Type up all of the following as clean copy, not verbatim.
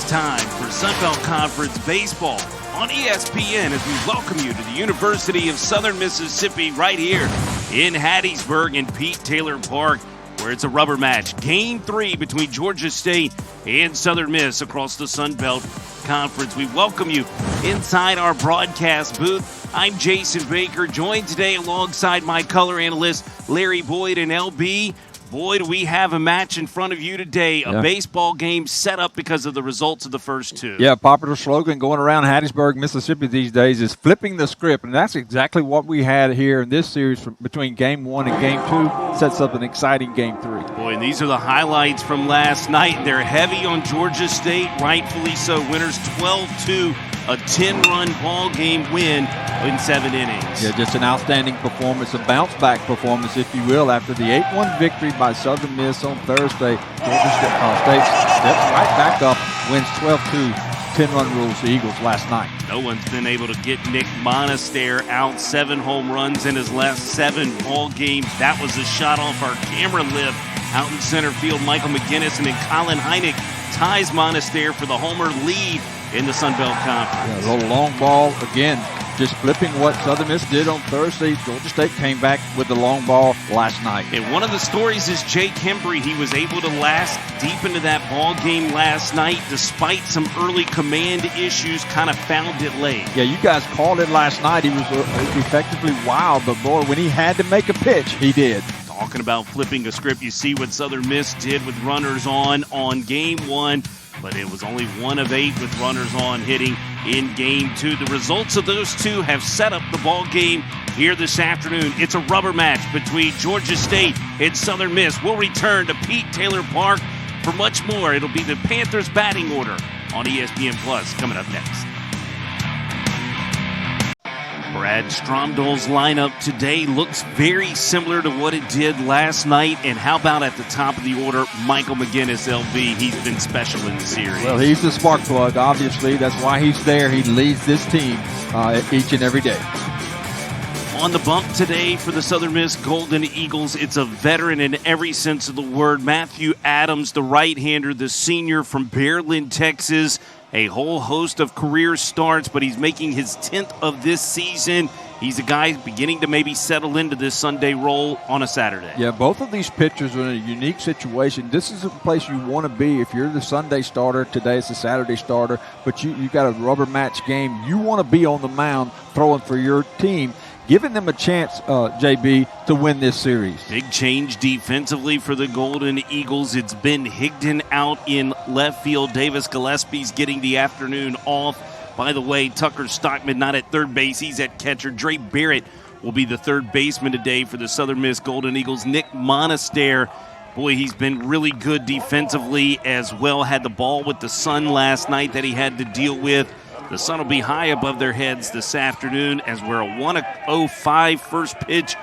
time for Sunbelt Conference Baseball on ESPN as we welcome you to the University of Southern Mississippi right here in Hattiesburg and Pete Taylor Park, where it's a rubber match. Game 3 between Georgia State and Southern Miss across the Sunbelt Conference. We welcome you inside our broadcast booth. I'm Jason Baker, joined today alongside my color analyst, Larry Boyd and LB. Boyd, we have a match in front of you today, a baseball game set up because of the results of the first two. Yeah, popular slogan going around Hattiesburg, Mississippi these days is flipping the script, and that's exactly what we had here in this series between Game 1 and Game 2. Sets up an exciting Game 3. Boy, and these are the highlights from last night. They're heavy on Georgia State, rightfully so. Winners 12-2, a 10-run ball game win in 7 innings. Yeah, just an outstanding performance, a bounce-back performance, if you will, after the 8-1 victory by Southern Miss on Thursday. Georgia State steps right back up, wins 12-2, 10-run rules the Eagles last night. No one's been able to get Nick Monaster out. 7 home runs in his last 7 ball games. That was a shot off our camera lift out in center field. Michael McGinnis, and then Colin Heineck ties Monaster for the homer lead in the Sunbelt Conference. Yeah, a little long ball again. Just flipping what Southern Miss did on Thursday. Georgia State came back with the long ball last night. And one of the stories is Jake Hembry. He was able to last deep into that ball game last night despite some early command issues, kind of found it late. Yeah, you guys called it last night. He was effectively wild, but boy, when he had to make a pitch, he did. Talking about flipping a script, you see what Southern Miss did with runners on Game 1. But it was only 1 of 8 with runners on hitting in Game 2. The results of those two have set up the ball game here this afternoon. It's a rubber match between Georgia State and Southern Miss. We'll return to Pete Taylor Park for much more. It'll be the Panthers batting order on ESPN Plus coming up next. Brad Stromdahl's lineup today looks very similar to what it did last night. And how about at the top of the order, Michael McGinnis, LB? He's been special in the series. Well, he's the spark plug, obviously. That's why he's there. He leads this team each and every day. On the bump today for the Southern Miss Golden Eagles, it's a veteran in every sense of the word. Matthew Adams, the right-hander, the senior from Bearland, Texas. A whole host of career starts, but he's making his 10th of this season. He's a guy beginning to maybe settle into this Sunday role on a Saturday. Yeah, both of these pitchers are in a unique situation. This is a place you want to be if you're the Sunday starter. Today it's the Saturday starter, but you got a rubber match game. You want to be on the mound throwing for your team, giving them a chance, JB, to win this series. Big change defensively for the Golden Eagles. It's Ben Higdon out in left field. Davis Gillespie's getting the afternoon off. By the way, Tucker Stockman not at third base. He's at catcher. Dre Barrett will be the third baseman today for the Southern Miss Golden Eagles. Nick Monaster, boy, he's been really good defensively as well. Had the ball with the sun last night that he had to deal with. The sun will be high above their heads this afternoon as we're a 1:05 first pitch.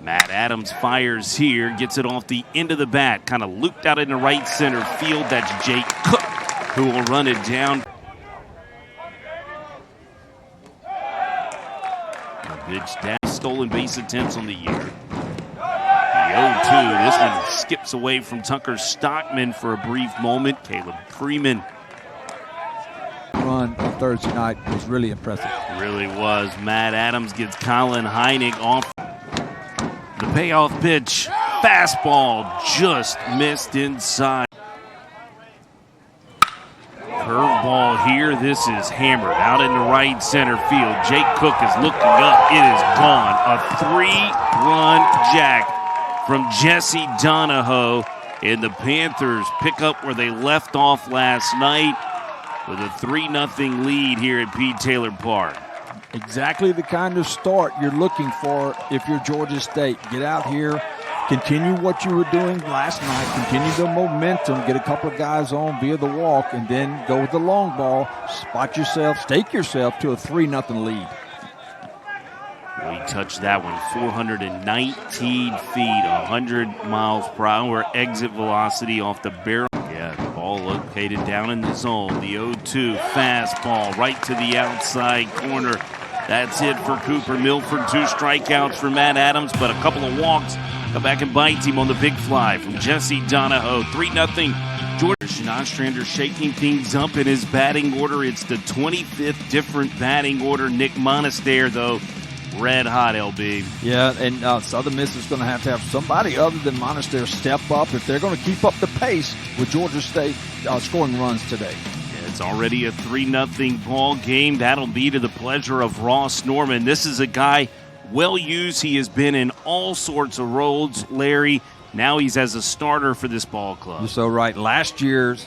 Matt Adams fires here, gets it off the end of the bat, kind of looped out into right center field. That's Jake Cook who will run it down. A pitch down, stolen base attempts on the year. The 0-2, this one skips away from Tucker Stockman for a brief moment. Caleb Freeman. Run on Thursday night was really impressive. Really was. Matt Adams gets Colin Heineck off. The payoff pitch, fastball just missed inside. Curveball here. This is hammered out into right center field. Jake Cook is looking up. It is gone. A 3-run jack from Jesse Donahoe. And the Panthers pick up where they left off last night with a 3-0 lead here at Pete Taylor Park. Exactly the kind of start you're looking for if you're Georgia State. Get out here, continue what you were doing last night, continue the momentum, get a couple of guys on via the walk, and then go with the long ball, spot yourself, stake yourself to a 3-0 lead. We touched that one, 419 feet, 100 miles per hour exit velocity off the barrel. Yeah, the ball located down in the zone. The 0-2 fastball right to the outside corner. That's it for Cooper Milford. 2 strikeouts for Matt Adams, but a couple of walks. Come back and bites him on the big fly from Jesse Donahoe. 3-0. Christian Ostrander shaking things up in his batting order. It's the 25th different batting order. Nick Monaster, though, red hot, LB. Yeah, and Southern Miss is going to have somebody other than Monaster step up if they're going to keep up the pace with Georgia State scoring runs today. It's already a 3-0 ball game. That'll be to the pleasure of Ross Norman. This is a guy well used. He has been in all sorts of roles, Larry. Now he's as a starter for this ball club. You're so right. Last year's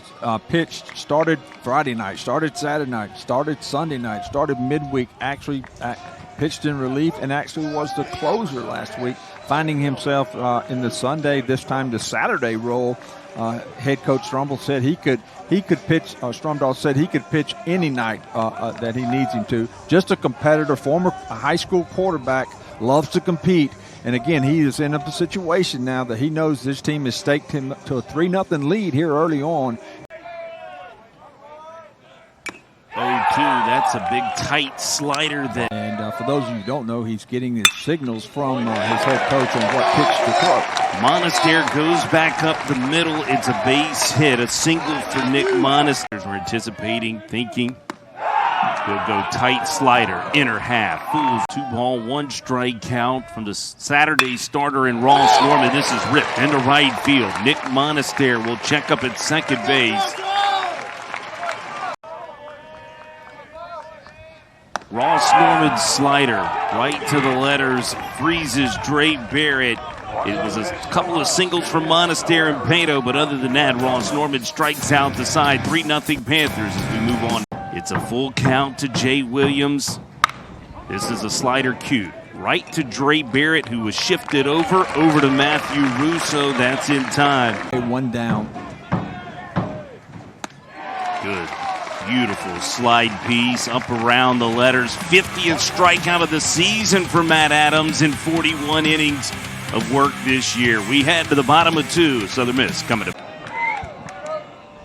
pitched, started Friday night, started Saturday night, started Sunday night, started midweek, actually pitched in relief, and actually was the closer last week, finding himself in the Sunday, this time the Saturday role. Head coach Strumdahl said he could pitch. Strumdahl said he could pitch any night that he needs him to. Just a competitor, former high school quarterback, loves to compete. And again, he is in a situation now that he knows this team has staked him to a 3-0 lead here early on. 0-2, that's a big tight slider there. And for those of you who don't know, he's getting his signals from his head coach on what pitch to throw. Monaster goes back up the middle. It's a base hit, a single for Nick Monaster. We're anticipating, thinking. He'll go tight slider, inner half. Fools, 2-ball, 1-strike count from the Saturday starter in Ross Norman. This is ripped into right field. Nick Monaster will check up at second base. Ross Norman's slider, right to the letters, freezes Dre Barrett. It was a couple of singles from Monaster and Pato, but other than that, Ross Norman strikes out the side. 3-0 Panthers as we move on. It's a full count to Jay Williams. This is a slider cue. Right to Dre Barrett, who was shifted over to Matthew Russo. That's in time. 1 down. Good. Beautiful slide piece up around the letters. 50th strikeout of the season for Matt Adams in 41 innings of work this year. We head to the bottom of 2. Southern Miss coming to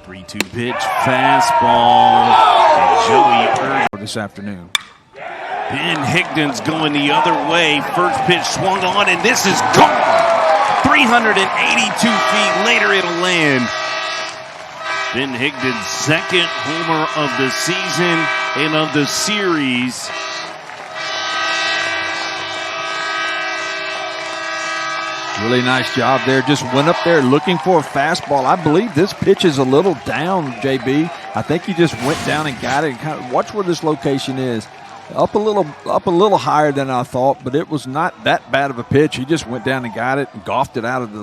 3-2 pitch, fastball, and Joey Erg this afternoon. Ben Higdon's going the other way. First pitch swung on, and this is gone. 382 feet later, it'll land. Ben Higdon's second homer of the season and of the series. Really nice job there. Just went up there looking for a fastball. I believe this pitch is a little down, JB. I think he just went down and got it. Kind of watch where this location is. Up a little higher than I thought, but it was not that bad of a pitch. He just went down and got it and golfed it out of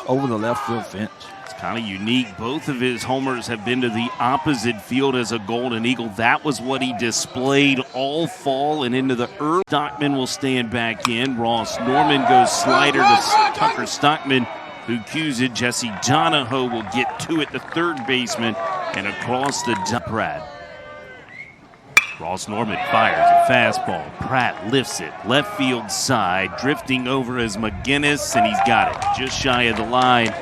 over the left field fence. It's kind of unique. Both of his homers have been to the opposite field as a Golden Eagle. That was what he displayed all fall and into the early. Stockman will stand back in. Ross Norman goes slider to Tucker Stockman, who cues it. Jesse Donahoe will get to it, the third baseman, and across the Pratt. Ross Norman fires a fastball. Pratt lifts it left field side, drifting over as McGinnis, and he's got it just shy of the line.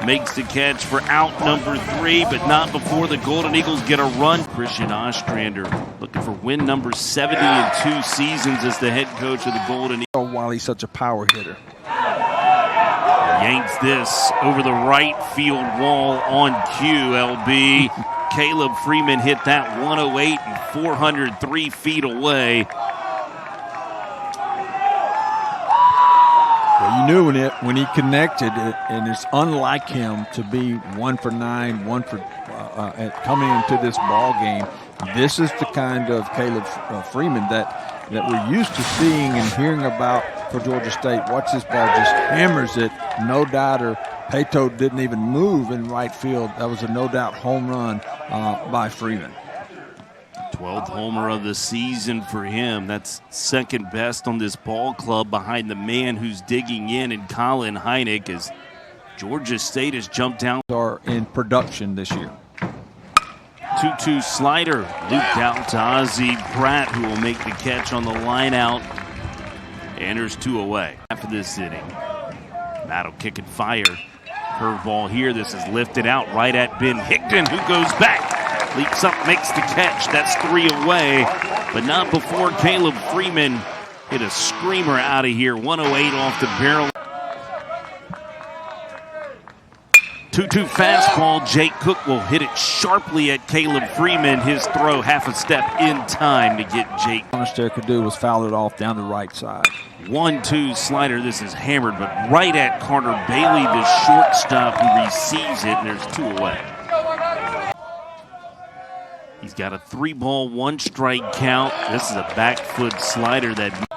Makes the catch for out number 3, but not before the Golden Eagles get a run. Christian Ostrander looking for win number 70 in 2 seasons as the head coach of the Golden Eagles. While he's such a power hitter. Yanks this over the right field wall on cue, LB. Caleb Freeman hit that 108 and 403 feet away. Well, you knew when he connected, and it's unlike him to be 1 for 9, 1 for coming into this ball game. This is the kind of Caleb Freeman that we're used to seeing and hearing about for Georgia State. Watch this ball, just hammers it, no doubter. Pato didn't even move in right field. That was a no-doubt home run by Freeman. 12th homer of the season for him. That's second best on this ball club behind the man who's digging in Colin Heineck, as Georgia State has jumped down. Are in production this year. 2-2 slider looped out to Ozzie Pratt, who will make the catch on the line out. Enters 2 away after this inning. Matt will kick and fire. Curveball here. This is lifted out right at Ben Higdon, who goes back. Leaps up, makes the catch. That's 3 away. but not before Caleb Freeman hit a screamer out of here. 108 off the barrel. 2-2 fastball. Jake Cook will hit it sharply at Caleb Freeman. His throw half a step in time to get Jake. All there could do was foul it off down the right side. 1-2 slider. This is hammered, but right at Carter Bailey, the shortstop, who receives it, and there's 2 away. He's got a 3-ball, 1-strike count. This is a back foot slider that.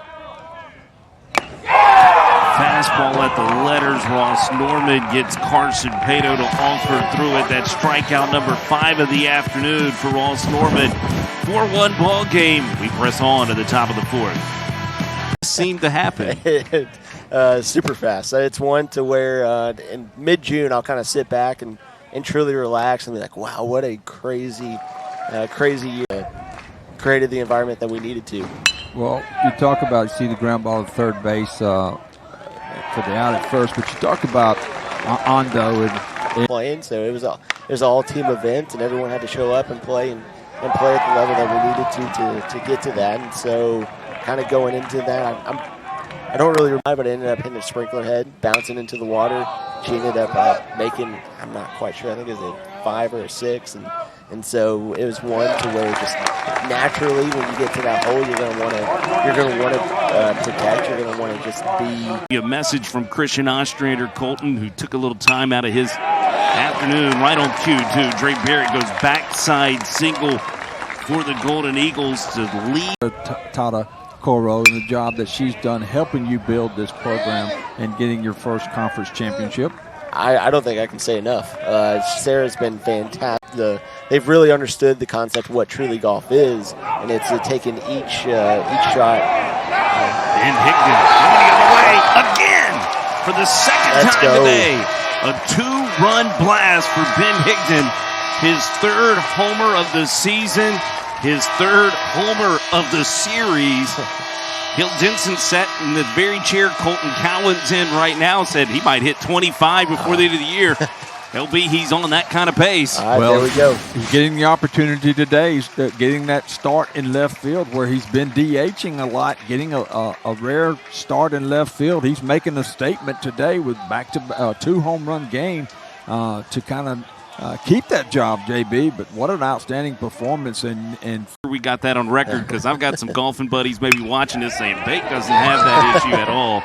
Fastball at the letters. Ross Norman gets Carson Pato to offer through it. That strikeout number 5 of the afternoon for Ross Norman. 4-1 ball game. We press on to the top of the 4th. Seemed to happen. Super fast. It's one to where in mid-June I'll kind of sit back and truly relax and be like, wow, what a crazy year. Created the environment that we needed to. Well, you talk about, you see the ground ball at third base for the out at first, but you talk about Ando and playing, so it was an all-team event, and everyone had to show up and play and play at the level that we needed to get to that. And so, kind of going into that, I don't really remember, but I ended up hitting a sprinkler head, bouncing into the water. She ended up making, I'm not quite sure, I think it was a 5 or a 6, and so it was one to where just naturally when you get to that hole, you're going to want to protect. You're going to want to just be. A message from Christian Ostrander Colton, who took a little time out of his afternoon, right on cue too. Dre Barrett goes backside single for the Golden Eagles to lead. Tata Coro and the job that she's done helping you build this program and getting your first conference championship. I don't think I can say enough. Sarah's been fantastic. They've really understood the concept of what truly golf is, and it's taken each shot. And Higdon going the other way again for the second time today. A 2-run blast for Ben Higdon. His 3rd homer of the season, his 3rd homer of the series. Hill Denson sat in the very chair Colton Cowan's in right now, said he might hit 25 before the end of the year. LB, he's on that kind of pace. Well, there we go. He's getting the opportunity today. He's getting that start in left field where he's been DHing a lot, getting a rare start in left field. He's making a statement today with back-to 2 home run game to kind of keep that job, JB. But what an outstanding performance. And we got that on record because I've got some golfing buddies maybe watching this saying Bake doesn't have that issue at all.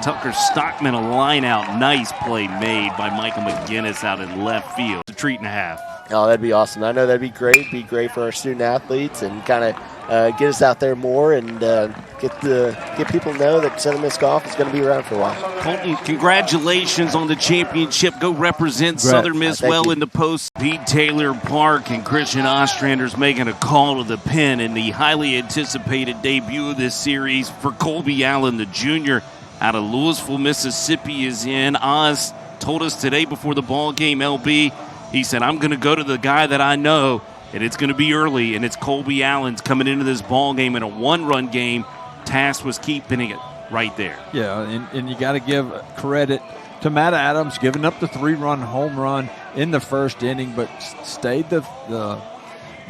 Tucker Stockman, a line out. Nice play made by Michael McGinnis out in left field. A treat and a half. Oh, that'd be awesome. I know that'd be great. Be great for our student athletes and kind of get us out there more and get people to know that Southern Miss golf is going to be around for a while. Colton, congratulations on the championship. Go represent Southern Miss well in the post. Pete Taylor Park and Christian Ostrander's making a call to the pen in the highly anticipated debut of this series for Colby Allen, the junior out of Louisville, Mississippi, is in. Oz told us today before the ball game, LB, he said, I'm going to go to the guy that I know, and it's going to be early, and it's Colby Allen's coming into this ball game in a 1-run game. Task was keeping it right there. Yeah, and you got to give credit to Matt Adams, giving up the 3-run home run in the first inning, but stayed the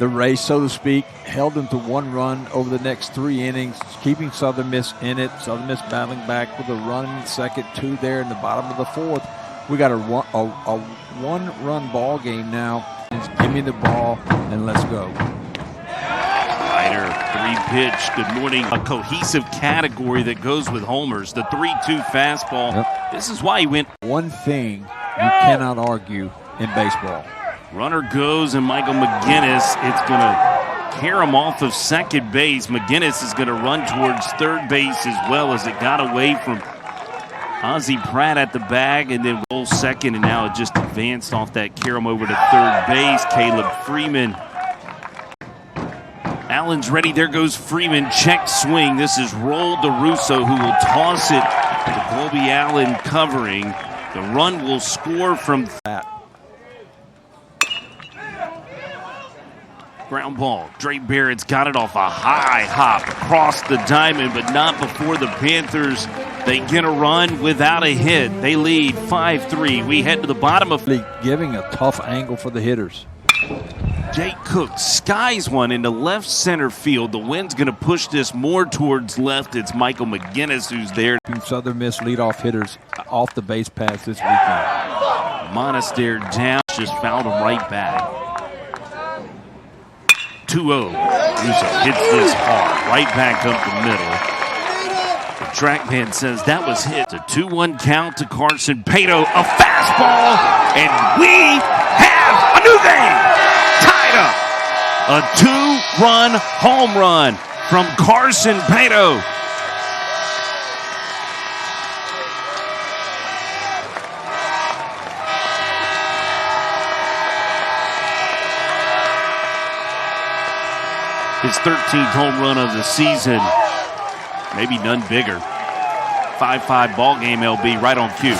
race, so to speak, held them to 1 run over the next 3 innings, keeping Southern Miss in it. Southern Miss battling back with a run in the second, 2 there in the bottom of the 4th. We got a 1-run ball game now. Give me the ball and let's go. Ryder, 3-pitch. Good morning. A cohesive category that goes with homers. The 3-2 fastball. Yep. This is why he went. One thing you cannot argue in baseball. Runner goes, and Michael McGinnis, it's going to carry him off of second base. McGinnis is going to run towards third base as well as it got away from Ozzie Pratt at the bag, and then roll second, and now it just advanced off that, carry him over to third base. Caleb Freeman. Allen's ready. There goes Freeman. Check swing. This is Roll DeRusso, who will toss it to Colby Allen covering. The run will score from that. Ground ball. Dre Barrett's got it off a high hop across the diamond, but not before the Panthers. They get a run without a hit. They lead 5-3. We head to the bottom of. Giving a tough angle for the hitters. Jake Cook skies one into left center field. The wind's going to push this more towards left. It's Michael McGinnis who's there. Southern Miss leadoff hitters off the base paths this weekend. Monastery down, just fouled him right back. 2-0. Russo hits this hard, right back up the middle. The trackman says that was hit. It's a 2-1 count to Carson Pato. A fastball, and we have a new game. Tied up. A 2-run home run from Carson Pato. His 13th home run of the season. Maybe none bigger. 5-5 ball game, LB, right on cue.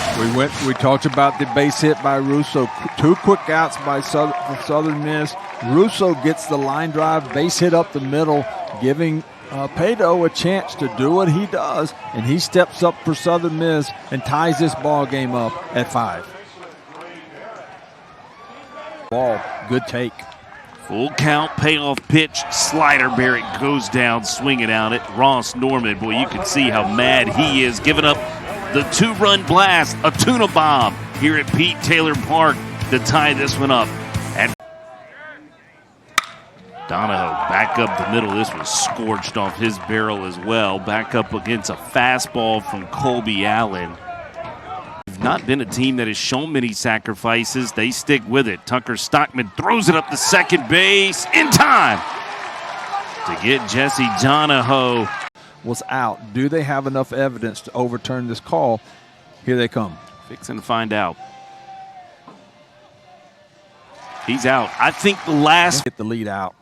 We talked about the base hit by Russo. 2 quick outs by Southern Miss. Russo gets the line drive, base hit up the middle, giving Pato a chance to do what he does, and he steps up for Southern Miss and ties this ball game up at 5. Ball, good take. Full count, payoff pitch, slider. Barrett goes down, swinging out at Ross Norman. Boy, you can see how mad he is, giving up the 2-run blast, a tuna bomb here at Pete Taylor Park to tie this one up. And Donahoe back up the middle. This was scorched off his barrel as well. Back up against a fastball from Colby Allen. Not been a team that has shown many sacrifices. They stick with it. Tucker Stockman throws it up the second base in time to get Jesse Donahoe. Was out. Do they have enough evidence to overturn this call? Here they come. Fixing to find out. He's out. I think the last. Get the lead out.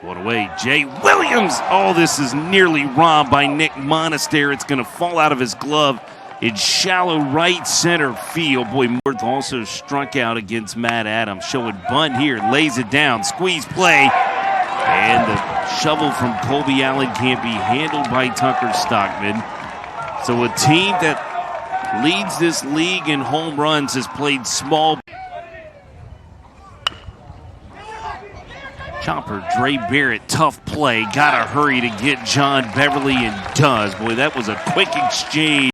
One away. Jay Williams. Oh, this is nearly robbed by Nick Monastery. It's going to fall out of his glove. It's shallow right center field. Boy, North also struck out against Matt Adams. Showing bunt here, lays it down, squeeze play. And the shovel from Colby Allen can't be handled by Tucker Stockman. So a team that leads this league in home runs has played small. Chopper, Dre Barrett, tough play. Gotta hurry to get John Beverly, and does. Boy, that was a quick exchange.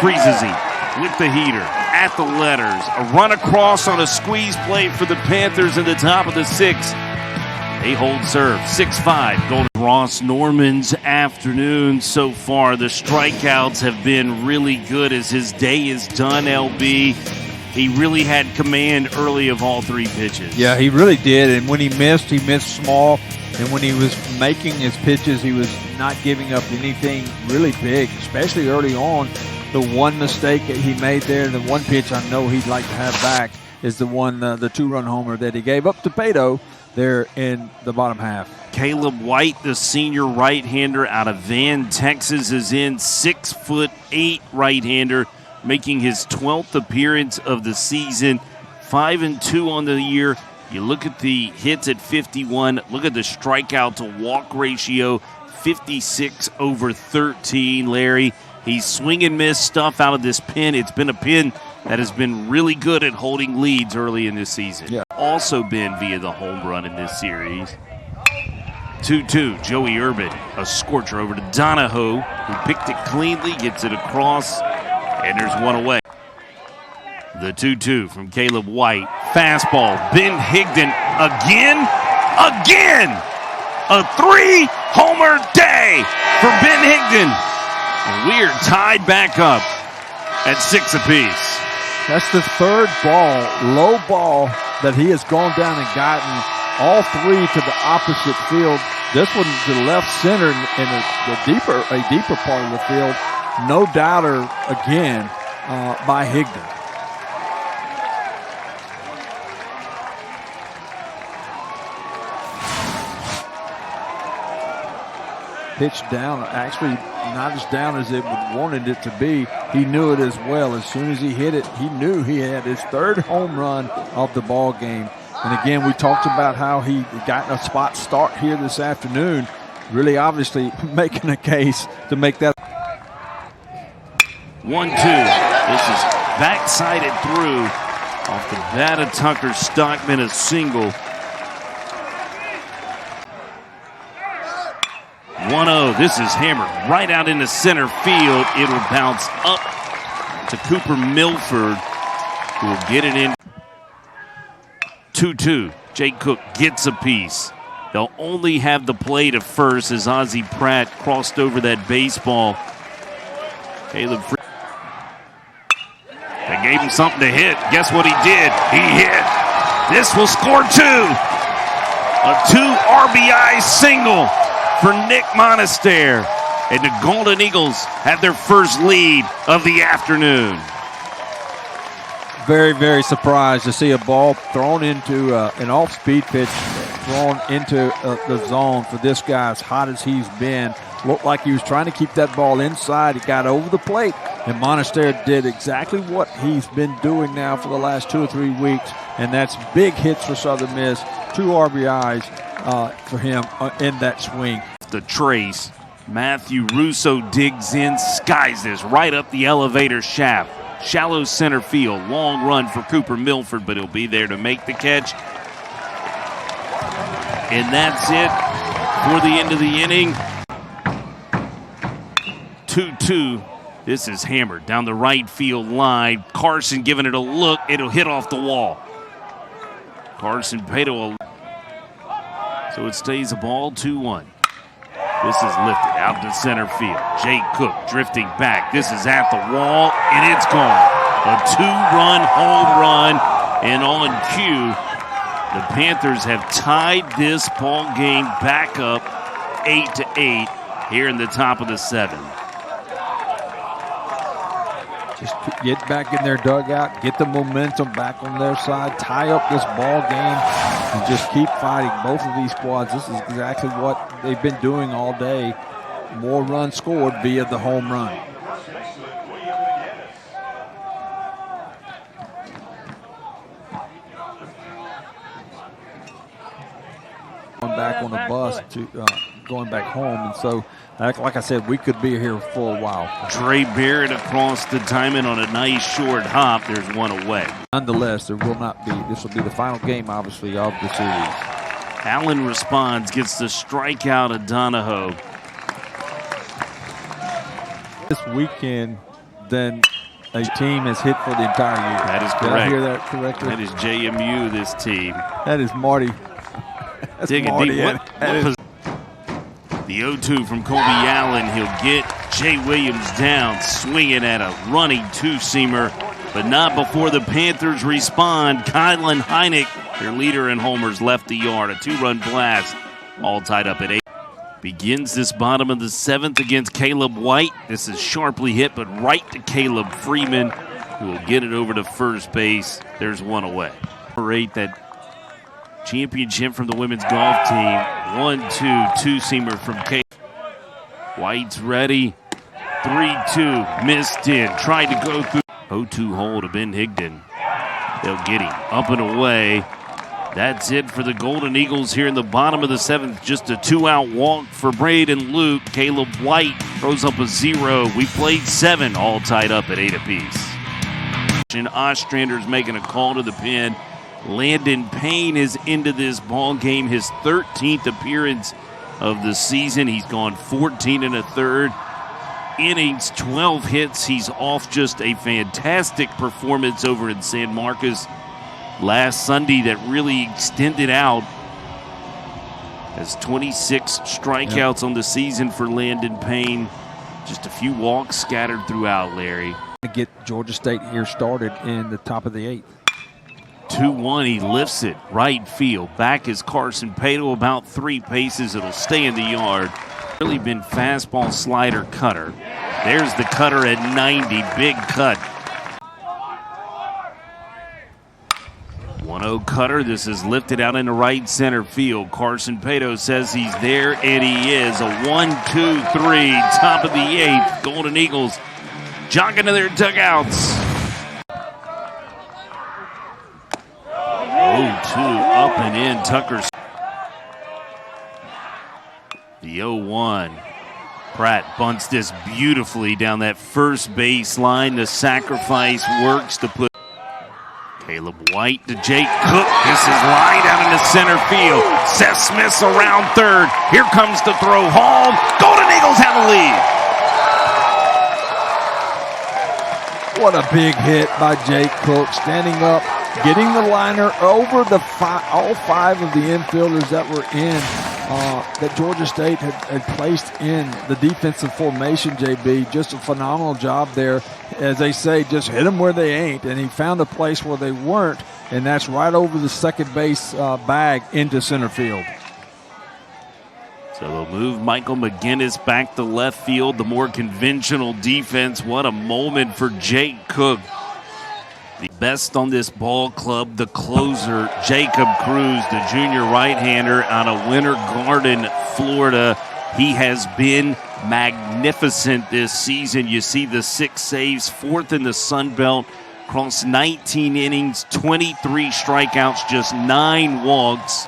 Freezes him with the heater at the letters. A run across on a squeeze play for the Panthers in the top of the 6th. They hold serve. 6-5 going to Ross Norman's afternoon so far. The strikeouts have been really good as his day is done, LB. He really had command early of all 3 pitches. Yeah, he really did. And when he missed small. And when he was making his pitches, he was not giving up anything really big, especially early on. The one mistake that he made there, the one pitch I know he'd like to have back, is the one, the 2-run homer that he gave up to Pato there in the bottom half. Caleb White, the senior right-hander out of Van, Texas, is in. 6'8" right-hander, making his 12th appearance of the season. 5-2 on the year. You look at the hits at 51. Look at the strikeout to walk ratio, 56/13, Larry. He's swing and miss stuff out of this pin. It's been a pin that has been really good at holding leads early in this season. Yeah. Also been via the home run in this series. 2-2, Joey Urban, a scorcher over to Donahoe, who picked it cleanly, gets it across, and there's one away. The 2-2 from Caleb White. Fastball, Ben Higdon again. A 3-homer day for Ben Higdon. And we are tied back up at 6 apiece. That's the 3rd ball, low ball, that he has gone down and gotten all 3 to the opposite field. This one to the left center in a deeper part of the field. No doubter again by Higdon. Pitched down, actually not as down as it wanted it to be. He knew it as well. As soon as he hit it, he knew he had his 3rd home run of the ball game. And again, we talked about how he got a spot start here this afternoon, really obviously making a case to make that. 1-2. This is backsided through off the bat of Tucker Stockman, a single. 1-0. This is hammered right out into center field. It'll bounce up to Cooper Milford, who will get it in. 2-2. Jake Cook gets a piece. They'll only have the play to first as Ozzie Pratt crossed over that baseball. Caleb Free. They gave him something to hit. Guess what he did? He hit. This will score 2. A 2 RBI single for Nick Monaster. And the Golden Eagles have their first lead of the afternoon. Very, very surprised to see a ball thrown into an off-speed pitch, thrown into the zone for this guy as hot as he's been. Looked like he was trying to keep that ball inside. He got over the plate, and Monaster did exactly what he's been doing now for the last 2 or 3 weeks, and that's big hits for Southern Miss, 2 RBIs for him in that swing. The trace, Matthew Russo digs in, skies this right up the elevator shaft. Shallow center field, long run for Cooper Milford, but he'll be there to make the catch. And that's it for the end of the inning. 2-2. This is hammered down the right field line. Carson giving it a look. It'll hit off the wall. Carson Pato. So it stays a ball, 2-1. This is lifted out to center field. Jake Cook drifting back. This is at the wall, and it's gone. A 2-run home run, and on cue, the Panthers have tied this ball game back up 8-8 here in the top of the 7th. Just get back in their dugout, get the momentum back on their side, tie up this ball game, and just keep fighting both of these squads. This is exactly what they've been doing all day. More runs scored via the home run. Going back on the bus to going back home, and so like I said, we could be here for a while. Dre Barrett across the diamond on a nice short hop. There's one away. Nonetheless, there will not be. This will be the final game, obviously, of the series. Allen responds, gets the strikeout of Donahoe. This weekend, then a team has hit for the entire year. That is correct. Did I hear that correctly? That is JMU, this team. That is Marty. That's Digging Marty. deep. The 0-2 from Colby Allen. He'll get Jay Williams down, swinging at a running two-seamer, but not before the Panthers respond. Kylan Heineck, their leader in homers, left the yard. A 2-run blast, all tied up at 8. Begins this bottom of the 7th against Caleb White. This is sharply hit, but right to Caleb Freeman, who will get it over to first base. There's one away. That championship from the women's golf team. 1-2, two-seamer from Caleb. White's ready. 3-2, missed in. Tried to go through. 0-2 hole to Ben Higdon. They'll get him up and away. That's it for the Golden Eagles here in the bottom of the 7th. Just a 2-out walk for Braden Luke. Caleb White throws up a 0. We played 7, all tied up at 8 apiece. Ostrander's making a call to the pen. Landon Payne is into this ball game, his 13th appearance of the season. He's gone 14 1/3 innings, 12 hits. He's off just a fantastic performance over in San Marcos last Sunday that really extended out. Has 26 strikeouts on the season for Landon Payne. Just a few walks scattered throughout, Larry. To get Georgia State here started in the top of the 8th. 2-1, he lifts it right field. Back is Carson Pato, about 3 paces. It'll stay in the yard. Really been fastball, slider, cutter. There's the cutter at 90, big cut. 1-0 cutter. This is lifted out into right center field. Carson Pato says he's there, and he is. A 1-2-3, top of the 8th. Golden Eagles jogging to their dugouts. 0-2 up and in. Tucker. The 0-1. Pratt bunts this beautifully down that first baseline. The sacrifice works to put Caleb White to Jake Cook. This is lined out into center field. Seth Smith's around third. Here comes the throw home. Golden Eagles have a lead. What a big hit by Jake Cook, standing up, getting the liner over all five of the infielders that were in, that Georgia State had placed in the defensive formation, JB. Just a phenomenal job there. As they say, just hit them where they ain't. And he found a place where they weren't, and that's right over the second base bag into center field. So they'll move Michael McGinnis back to left field, the more conventional defense. What a moment for Jake Cook. The best on this ball club, the closer, Jacob Cruz, the junior right-hander out of Winter Garden, Florida. He has been magnificent this season. You see the 6 saves, 4th in the Sun Belt, across 19 innings, 23 strikeouts, just 9 walks.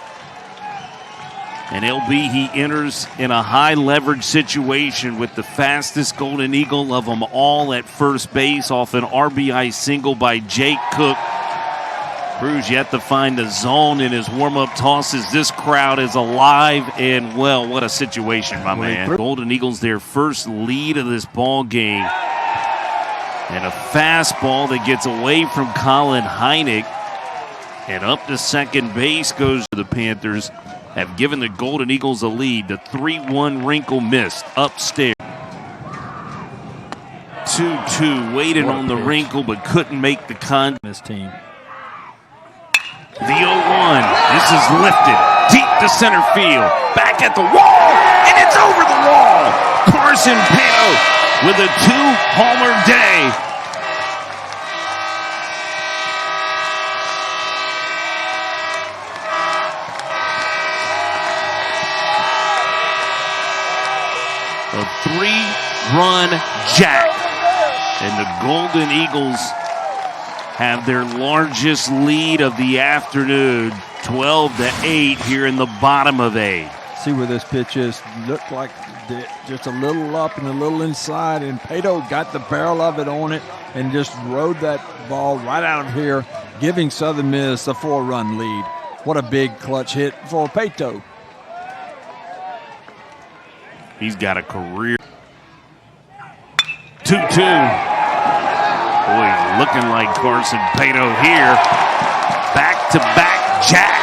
And LB, he enters in a high leverage situation with the fastest Golden Eagle of them all at first base off an RBI single by Jake Cook. Cruz yet to find the zone in his warm-up tosses. This crowd is alive and well. What a situation, my man. Golden Eagles their first lead of this ball game. And a fastball that gets away from Colin Heineck. And up to second base goes to the Panthers. Have given the Golden Eagles a lead. The 3-1 wrinkle missed upstairs. 2-2 waited on the wrinkle but couldn't make the con. This team. The 0-1. This is lifted deep to center field. Back at the wall, and it's over the wall. Carson Pato with a 2-homer day. A 3-run jack, and the Golden Eagles have their largest lead of the afternoon, 12-8 here in the bottom of 8. See where this pitch is. Looked like just a little up and a little inside, and Pato got the barrel of it on it and just rode that ball right out of here, giving Southern Miss a 4-run lead. What a big clutch hit for Pato. He's got a career. 2-2. Boy, he's looking like Carson Pato here. Back-to-back jacks.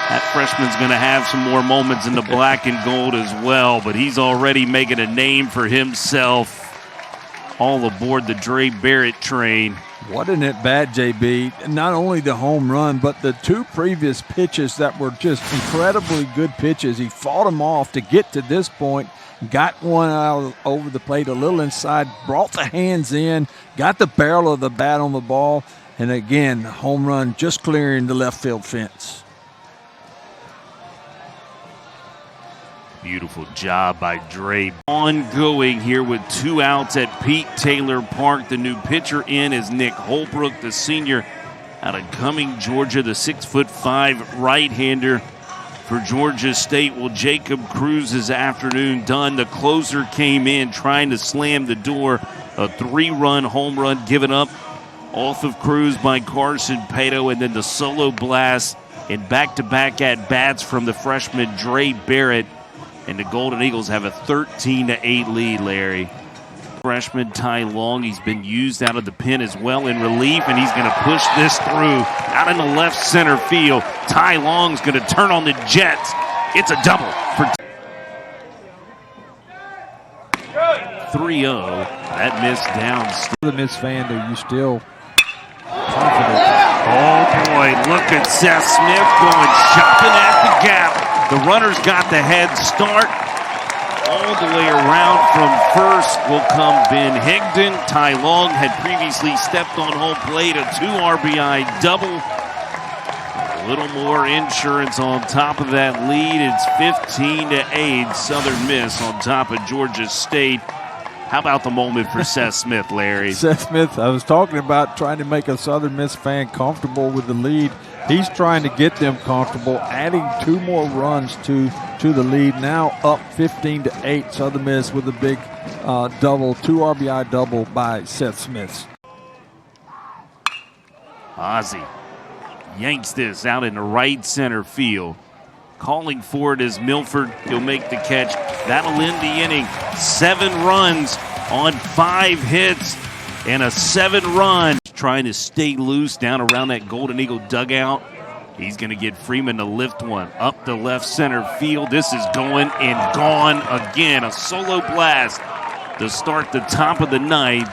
That freshman's going to have some more moments in the black and gold as well, but he's already making a name for himself. All aboard the Dre Barrett train. Wasn't it bad, JB? Not only the home run, but the 2 previous pitches that were just incredibly good pitches. He fought them off to get to this point, got one out over the plate, a little inside, brought the hands in, got the barrel of the bat on the ball, and again, home run just clearing the left field fence. Beautiful job by Dre. Ongoing here with 2 outs at Pete Taylor Park. The new pitcher in is Nick Holbrook, the senior out of Cumming, Georgia, the 6'5" right-hander for Georgia State. Well, Jacob Cruz's afternoon done. The closer came in trying to slam the door. A 3-run home run given up off of Cruz by Carson Pato, and then the solo blast and back-to-back at-bats from the freshman Dre Barrett. And the Golden Eagles have a 13-8 lead, Larry. Freshman Ty Long, he's been used out of the pen as well in relief, and he's going to push this through out in the left center field. Ty Long's going to turn on the Jets. It's a double for 3-0. That miss down. The Miss fan, are you still confident? Oh, boy, look at Seth Smith going shopping at the gap. The runner's got the head start. All the way around from first will come Ben Higdon. Ty Long had previously stepped on home plate, a 2 RBI double. A little more insurance on top of that lead. It's 15-8. Southern Miss on top of Georgia State. How about the moment for Seth Smith, Larry? Seth Smith, I was talking about trying to make a Southern Miss fan comfortable with the lead. He's trying to get them comfortable, adding 2 more runs to the lead. Now up 15-8, Southern Miss with a big double, 2 RBI double by Seth Smith. Ozzie yanks this out in the right center field. Calling for it is Milford. He'll make the catch. That'll end the inning. 7 runs on 5 hits and a 7-run. Trying to stay loose down around that Golden Eagle dugout. He's going to get Freeman to lift one up the left center field. This is going and gone again. A solo blast to start the top of the ninth.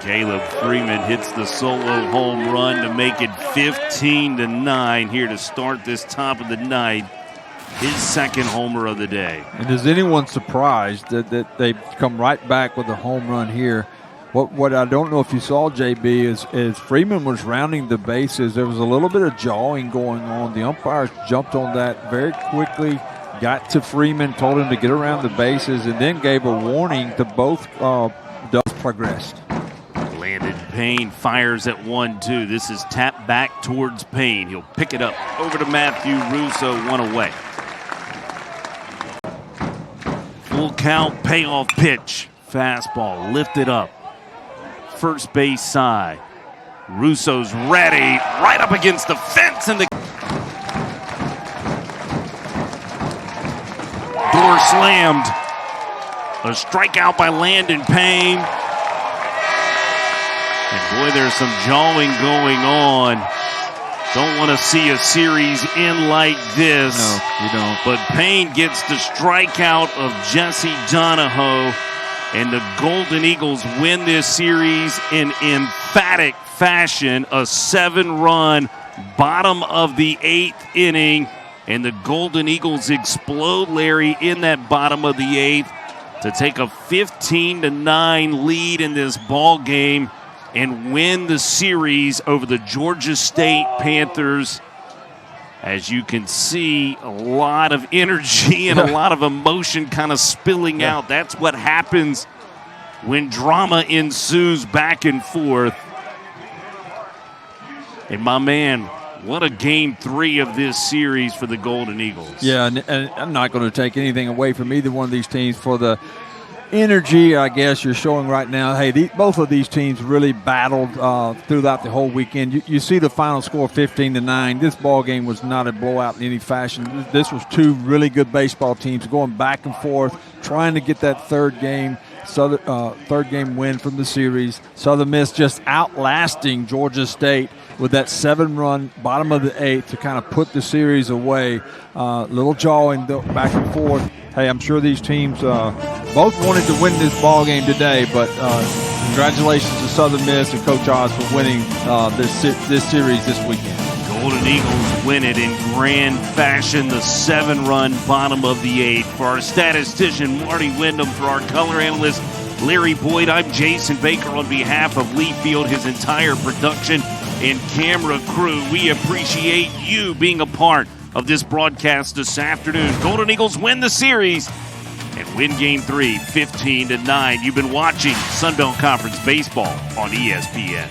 Caleb Freeman hits the solo home run to make it 15-9 here to start this top of the ninth. His second homer of the day. And is anyone surprised that they come right back with a home run here? What I don't know if you saw, JB, is Freeman was rounding the bases. There was a little bit of jawing going on. The umpires jumped on that very quickly, got to Freeman, told him to get around the bases, and then gave a warning to both progressed. Landon Payne fires at 1-2. This is tapped back towards Payne. He'll pick it up over to Matthew Russo, 1 away. Full count, payoff pitch. Fastball lifted up. First base side. Russo's ready. Right up against the fence. And the door slammed. A strikeout by Landon Payne. And boy, there's some jawing going on. Don't want to see a series end like this. No, you don't. But Payne gets the strikeout of Jesse Donahoe. And the Golden Eagles win this series in emphatic fashion. A 7-run bottom of the 8th inning. And the Golden Eagles explode, Larry, in that bottom of the 8th to take a 15-9 lead in this ball game and win the series over the Georgia State Panthers. As you can see, a lot of energy and a lot of emotion kind of spilling out. That's what happens when drama ensues back and forth. And my man, what a game 3 of this series for the Golden Eagles. Yeah, and I'm not going to take anything away from either one of these teams for the energy, I guess, you're showing right now. Hey, both of these teams really battled throughout the whole weekend. You see the final score, 15-9. This ball game was not a blowout in any fashion. This was 2 really good baseball teams going back and forth, trying to get that third game win from the series. Southern Miss just outlasting Georgia State with that 7-run bottom of the 8th to kind of put the series away. Little jawing back and forth. Hey, I'm sure these teams both wanted to win this ball game today, but congratulations to Southern Miss and Coach Oz for winning this series this weekend. Golden Eagles win it in grand fashion, the 7-run bottom of the 8th. For our statistician, Marty Wyndham, for our color analyst, Larry Boyd, I'm Jason Baker on behalf of Lee Field, his entire production and camera crew. We appreciate you being a part of this broadcast this afternoon. Golden Eagles win the series and win Game 3, 15-9. You've been watching Sun Belt Conference Baseball on ESPN.